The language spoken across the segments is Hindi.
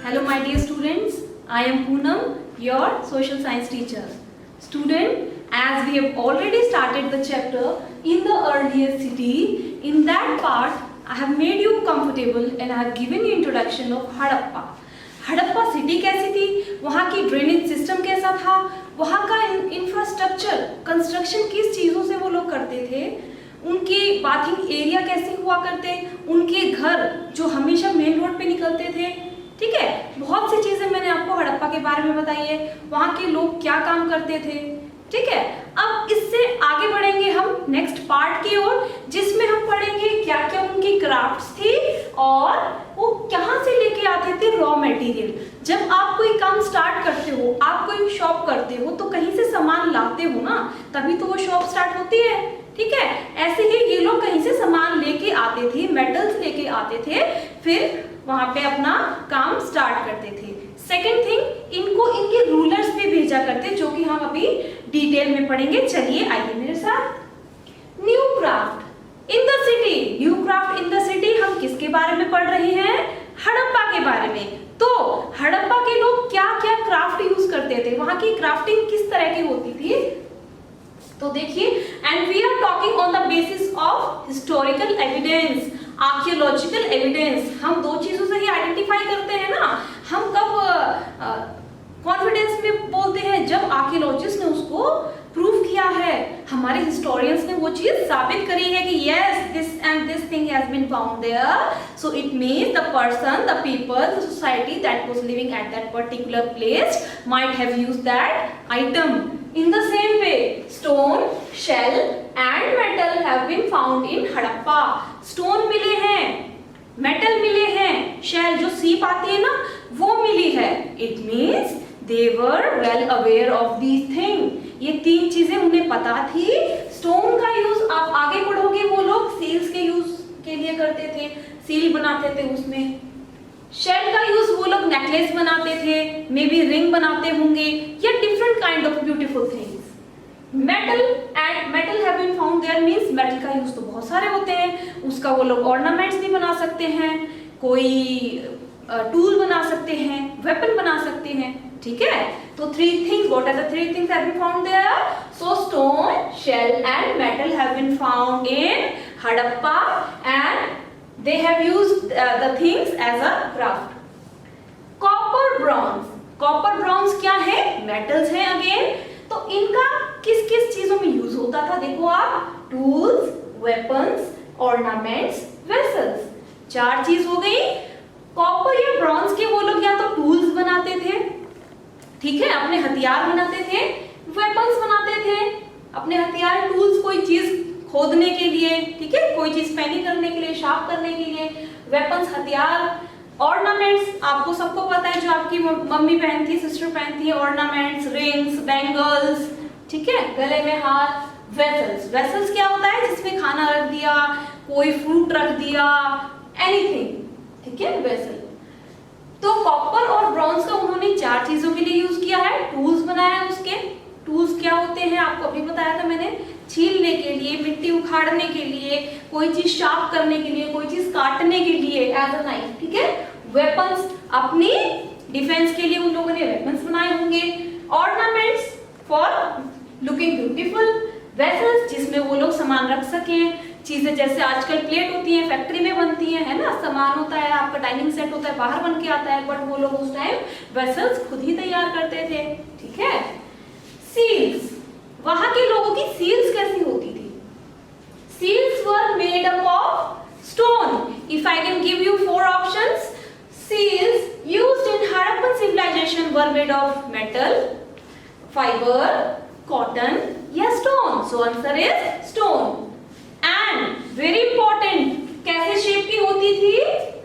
Hello my dear students, I am Poonam, your social science teacher. Student, as we have already started the chapter in the earlier city, in that part I have made you comfortable and I have given you introduction of Harappa. Harappa city कैसी थी, वहाँ की ड्रेनेज सिस्टम कैसा था, वहाँ का इंफ्रास्ट्रक्चर कंस्ट्रक्शन किस चीज़ों से वो लोग करते थे, उनके बाथिंग एरिया कैसे हुआ करते, उनके घर जो हमेशा मेन रोड पे निकलते थे. ठीक है, बहुत सी चीजें मैंने आपको हड़प्पा के बारे में बताई है, वहाँ के लोग क्या काम करते थे. ठीक है, अब इससे आगे बढ़ेंगे हम नेक्स्ट पार्ट की ओर, जिसमें हम पढ़ेंगे क्या क्या उनकी क्राफ्ट्स थी और वो कहाँ से लेके आते थे रॉ मटेरियल. जब आप कोई काम स्टार्ट करते हो, आप कोई शॉप करते हो, तो कहीं से सामान लाते हो ना, तभी तो वो शॉप स्टार्ट होती है. ठीक है, ऐसे ही ये लोग कहीं से सामान लेके आते थे, मेटल्स लेके आते थे, फिर वहां पे अपना काम स्टार्ट करते थे. सेकेंड थिंग, इनको इनके रूलर्स पे भेजा करते, जो कि हम अभी डिटेल में पढ़ेंगे. चलिए आइए मेरे साथ. New craft in the city. New craft in the city हम किसके बारे में पढ़ रहे हैं? हड़प्पा के बारे में. तो हड़प्पा के लोग क्या क्या क्राफ्ट यूज करते थे, वहां की क्राफ्टिंग किस तरह की होती थी, तो देखिए. And we are talking on the basis of historical evidence, archaeological evidence. हम दो चीजों से ही आइडेंटिफाई करते हैं ना. हम कब कॉन्फिडेंस में बोलते हैं? जब आर्कियोलॉजिस्ट ने उसको प्रूव किया है, हमारे हिस्टोरियंस ने वो चीज साबित करी है कि yes this and this thing has been found there, so it means the person, the people, the society that was living at that particular place might have used that item. In the same way, stone, shell and metal have been found in Harappa. Stone मिले हैं, metal मिले हैं, shell जो सीप आती है ना, वो मिली है. It means they were well aware of these things. ये तीन चीजें उन्हें पता थी. Stone का यूज आप आगे पढ़ोगे, वो लोग सील्स के यूज के लिए करते थे, सील बनाते थे उसमें. शेल का यूज वो लोग नेकलेस बनाते थे, मे बी रिंग बनाते होंगे, या different kind of beautiful things. Metal and metal have been found there means metal का यूज तो बहुत सारे होते हैं. उसका वो लोग ऑर्नामेंट्स भी बना सकते हैं, कोई टूल बना सकते हैं, वेपन बना सकते हैं. ठीक है, तो three things, what are the three things have been found there? So stone, shell and metal have been found in Harappa and they have used the things as a craft. Copper, bronze. Copper, bronze क्या है? Metals हैं again. तो इनका किस किस चीजों में यूज होता था? देखो आप, tools, weapons, ornaments, vessels. चार चीज हो गई. कॉपर या ब्रॉन्ज के वो लोग या तो टूल्स बनाते थे, ठीक है, अपने हथियार बनाते थे, वेपन्स बनाते थे, अपने हथियार, टूल्स कोई चीज खोदने के लिए, ठीक है, कोई चीज पैनी करने के लिए, शार्प करने के लिए, वेपन्स हथियार. ऑर्नामेंट्स आपको सबको पता है, जो आपकी मम्मी पहनती, सिस्टर पहनती है, ऑर्नामेंट्स, रिंग्स, बैंगल्स, ठीक है, गले में हार. वेसल्स, वेसल्स क्या होता है? जिसमें खाना रख दिया, कोई फ्रूट रख दिया, एनीथिंग, ठीक है, वेसल. तो कॉपर और ब्रॉन्ज का उन्होंने चार चीजों के लिए यूज किया है. टूल्स बनाया है. उसके टूल्स क्या होते हैं आपको अभी बताया था मैंने, छीलने के लिए, मिट्टी उखाड़ने के लिए, कोई चीज शार्प करने के लिए, कोई चीज काटने के लिए, एज अ नाइफ. ठीक है, वेपन्स अपनी डिफेंस के लिए उन लोगों ने वेपन्स बनाए होंगे. Ornaments for looking beautiful. Vessels जिसमें वो लोग सामान रख सकें, चीजें जैसे आजकल प्लेट होती है, फैक्ट्री में बनती है ना, सामान होता है, आपका डाइनिंग सेट होता है, बाहर बन के आता है, बट वो लोग उस टाइम वेसल्स खुद ही तैयार करते थे. ठीक है. सील्स, वहां के लोगों की सील्स कैसी होती थी? Seals were made up of stone. If I can give you four options, seals used in Harappan civilization were made of metal, fiber, cotton या stone. So answer is stone. And very important, कैसे शेप की होती थी?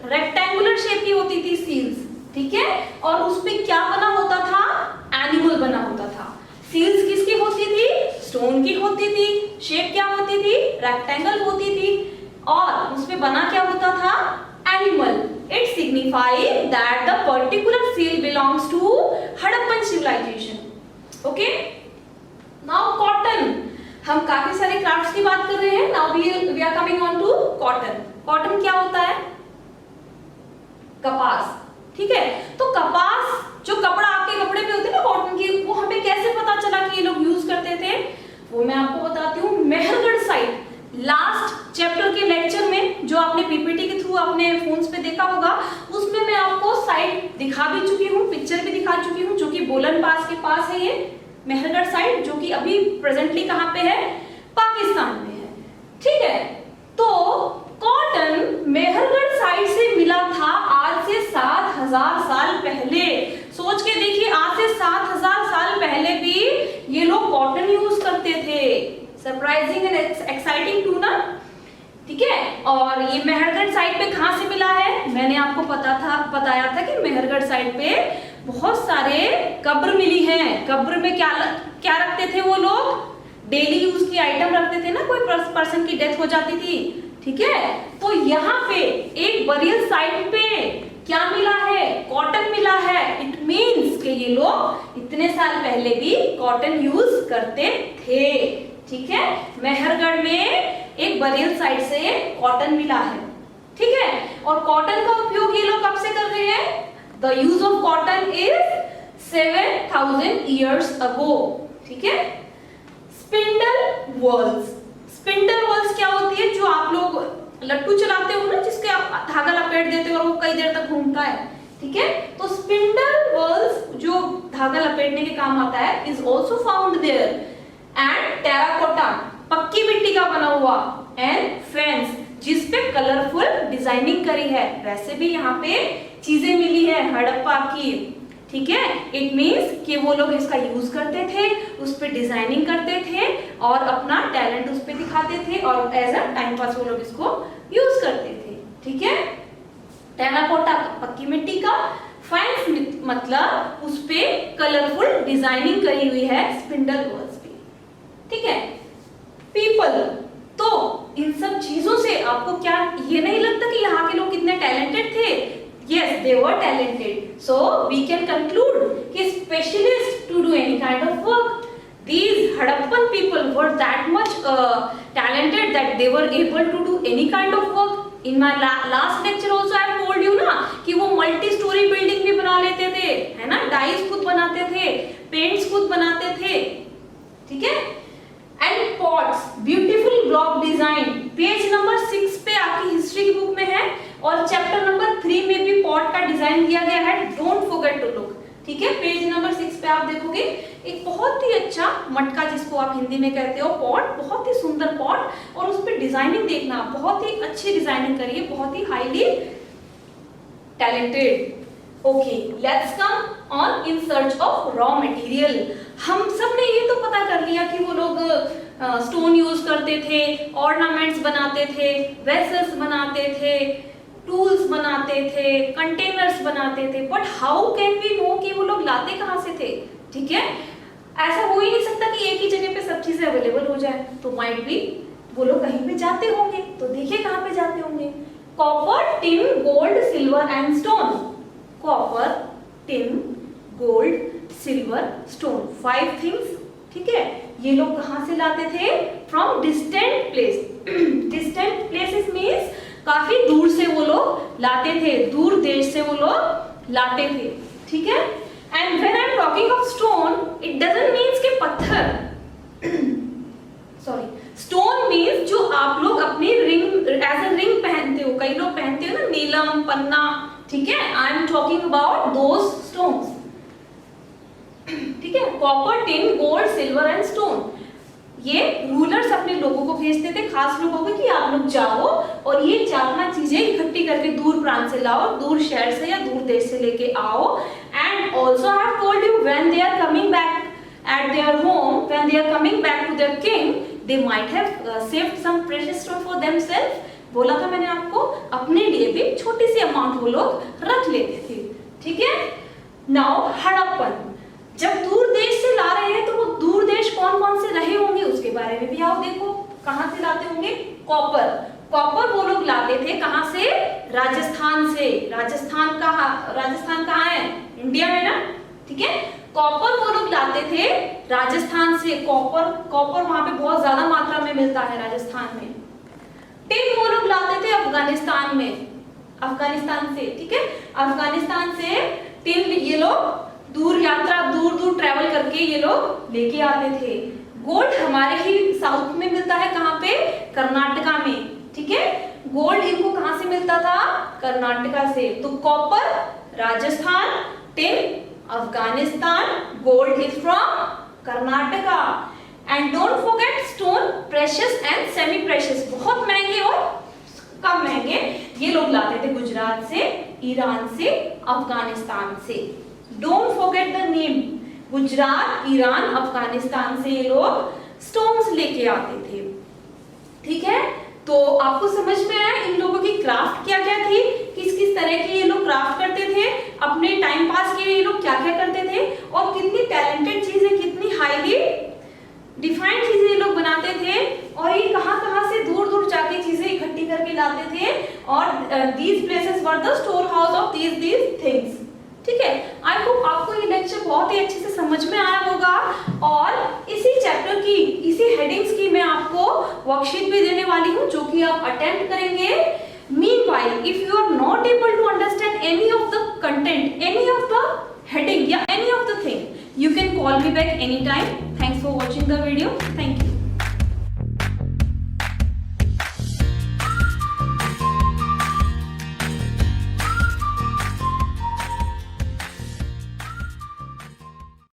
रेक्टेंगुलर शेप की होती थी सील्स. ठीक है, और उस पे क्या बना होता था? एनिमल बना होता था. सील्स किसकी होती थी? स्टोन की होती थी. शेप क्या होती थी? रेक्टेंगल होती थी. और उसमें बना क्या होता था? Animal. It signifying that the particular seal belongs to Harappan civilisation. Okay, now cotton. हम काफी सारे क्राफ्ट्स की बात कर रहे हैं. Now we are coming on to cotton. Cotton क्या होता है? कपास. ठीक है। तो कपास जो कपड़ा आपके कपड़े पे होते हैं ना कॉटन की, वो हमें कैसे पता चला कि ये लोग यूज करते थे, वो मैं आपको बताती हूँ। मेहरगढ़ साइट, लास्ट चैप्टर के लेक्चर में जो आपने पीपीटी के थ्रू अपने फोन्स पे देखा होगा, उसमें मैं आपको साइट दिखा भी चुकी हूँ, पिक्चर भी दिखा चुकी हूँ, जो कि बोलन पास के पास है ये मेहरगढ़ साइट, जो कि अभी प्रेजेंटली कहाँ पे है, पाकिस्तान में है, ठीक है। तो कॉटन मेहरगढ़ साइट से मिला था आज से 7000 साल पहले। सोच के देखिए, आज से 7000 साल पहले भी ये लोग कॉटन यूज करते थे। सरप्राइजिंग एंड एक्साइटिंग टू ना, ठीक है। और ये मेहरगढ़ साइट पे कहाँ से मिला है, मैंने आपको बताया था कि मेहरगढ़ साइट पे बहुत सारे कब्र मिली हैं। कब्र में क्या रखते थे वो लोग, डेली यूज की आइटम रखते थे ना, कोई पर्सन की डेथ हो जाती थी, ठीक है। तो यहाँ पे एक बरियल साइट पे क्या मिला है, कॉटन मिला है। इट मीन्स कि ये लोग इतने साल पहले भी कॉटन यूज करते थे, ठीक है। मेहरगढ़ में एक बरियल साइट से कॉटन मिला है, ठीक है। और कॉटन का उपयोग ये लोग कब से कर रहे हैं, the use of cotton is 7000 years ago, ठीक है। स्पिंडल वॉल्स, स्पिंडल वॉल्स क्या होती है, जो आप लोग लट्टू चलाते हो ना, जिसके आप धागा लपेट देते हो और वो कई देर तक घूमता है, ठीक है। तो स्पिंडल वॉल्स जो धागा लपेटने के काम आता है, is also found there. And terracotta, पक्की मिट्टी का बना हुआ, एंड फेंस, जिसपे कलरफुल डिजाइनिंग करी है। वैसे भी यहाँ पे चीजें मिली है हड़प्पा की, ठीक है। इट मीन्स कि वो लोग इसका यूज करते थे, उस पर डिजाइनिंग करते थे और अपना टैलेंट उस पर दिखाते थे, और एज अ टाइम पास वो लोग इसको यूज करते थे, ठीक है। टेराकोटा पक्की मिट्टी का, फाइन मतलब उस पे कलरफुल डिजाइनिंग करी हुई है, स्पिंडल वॉल्स पे, ठीक है। पीपल, तो इन सब चीजों से आपको क्या ये नहीं लगता कि यहाँ के लोग कितने टैलेंटेड थे? Yes, they were talented. So we can conclude कि specialists to do any kind of work. These Harappan people were that much talented that they were able to do any kind of work. In my last lecture also I have told you ना कि वो multi-story building भी बना लेते थे, है ना, डाइस खुद बनाते थे, पेंट्स खुद बनाते थे, ठीक है। And pots, beautiful block design, page number 6 पे आपकी हिस्ट्री की बुक में है, और चैप्टर नंबर 3 में भी पॉट का डिजाइन दिया गया है, डोंट फॉरगेट टू लुक, ठीक है। पेज नंबर 6 पे आप देखोगे एक बहुत ही अच्छा मटका, जिसको आप हिंदी में कहते हो पॉट, बहुत ही सुंदर पॉट, और उस पे डिजाइनिंग देखना, बहुत ही अच्छी डिजाइनिंग करी है, बहुत ही highly talented. Okay, let's come on in search of raw material. हम सब ने ये तो पता कर लिया कि वो लोग स्टोन यूज करते थे, ऑर्नामेंट्स बनाते थे, वेसल्स बनाते थे, टूल्स बनाते थे, कंटेनर्स बनाते थे, but how can we know कि वो लोग लाते कहाँ से थे, ठीक है। ऐसा हो ही नहीं सकता कि एक ही जगह पे सब चीजें अवेलेबल हो जाए, तो माइट बी वो लोग कहीं पे जाते होंगे, तो देखिए कहाँ पे जाते होंगे। Copper, tin, gold, silver and stone. Copper, tin, gold, silver, stone, 5 things, ठीक है। ये लोग कहाँ से लाते थे? From distant place. Distant places means काफी दूर से वो लोग लाते थे, दूर देश से वो लोग लाते थे, ठीक है। And when I am talking of stone, it doesn't means के पत्थर, सॉरी, स्टोन मीन्स जो आप लोग अपनी रिंग, एज अ रिंग पहनते हो, कई लोग पहनते हो ना, नीलम, पन्ना, ठीक है। I am talking about those stones, ठीक है। Copper, tin, gold, silver and stone, ये रूलर्स अपने लोगों को भेजते थे, खास लोगों को, कि आप लोग जाओ और ये 4-5 चीजें इकट्ठी करके दूर प्रांत से लाओ, दूर शहर से या दूर देश से लेके आओ। And also I have told you when they are coming back at their home, when they are coming back to their king, they might have saved some precious stone for themselves. बोला था मैंने आपको, अपने लिए भी छोटी सी अमाउंट वो लोग रख लेते थे, ठीक है। नाउ हड़प्पन, जब दूर देश से ला रहे हैं तो वो दूर देश कौन कौन से रहे होंगे उसके बारे में भी आओ देखो, कहाँ से लाते होंगे। कॉपर, कॉपर वो लोग लाते थे कहाँ से? राजस्थान से। राजस्थान कहाँ है? इंडिया में ना, ठीक है। कॉपर वो लोग लाते थे राजस्थान से, कॉपर वहां पे बहुत ज्यादा मात्रा में मिलता है राजस्थान में। टिन वो लोग लाते थे अफगानिस्तान में, अफगानिस्तान से, ठीक है, अफगानिस्तान से टिन ये लोग दूर यात्रा, दूर दूर ट्रेवल करके ये लोग लेके आते थे। गोल्ड हमारे ही साउथ में मिलता है, कहाँ पे, कर्नाटका में, ठीक है, गोल्ड इनको कहां से मिलता था, कर्नाटका से। तो copper Rajasthan, tin Afghanistan, gold is from Karnataka. And don't forget stone, precious and semi precious, बहुत महंगे और कम महंगे, ये लोग लाते थे गुजरात से, ईरान से, अफगानिस्तान से। Don't forget the name, Gujarat, Iran, Afghanistan से ये लोग स्टोन्स लेके आते थे, ठीक है। तो आपको समझ में आया इन लोगों की क्राफ्ट क्या क्या थी, किस किस तरह की ये लोग क्राफ्ट करते थे, अपने टाइम पास के लिए ये लोग क्या क्या करते थे, और कितनी टैलेंटेड चीजें, कितनी हाईली डिफाइंड चीजें ये लोग बनाते थे, और ये कहां से दूर दूर जाके चीजें इकट्ठी करके लाते थे, और these places were the store house of these things, ठीक है। आई होप आपको ये लेक्चर बहुत ही अच्छे से समझ में आया होगा, और इसी चैप्टर की, इसी हेडिंग्स की मैं आपको वर्कशीट भी देने वाली हूँ, जो कि आप अटेम्प्ट करेंगे। Meanwhile, if you are not able to understand any of the content, any of the heading, yeah, any of the thing, you can call me back anytime. Thanks for watching the video. Thank you.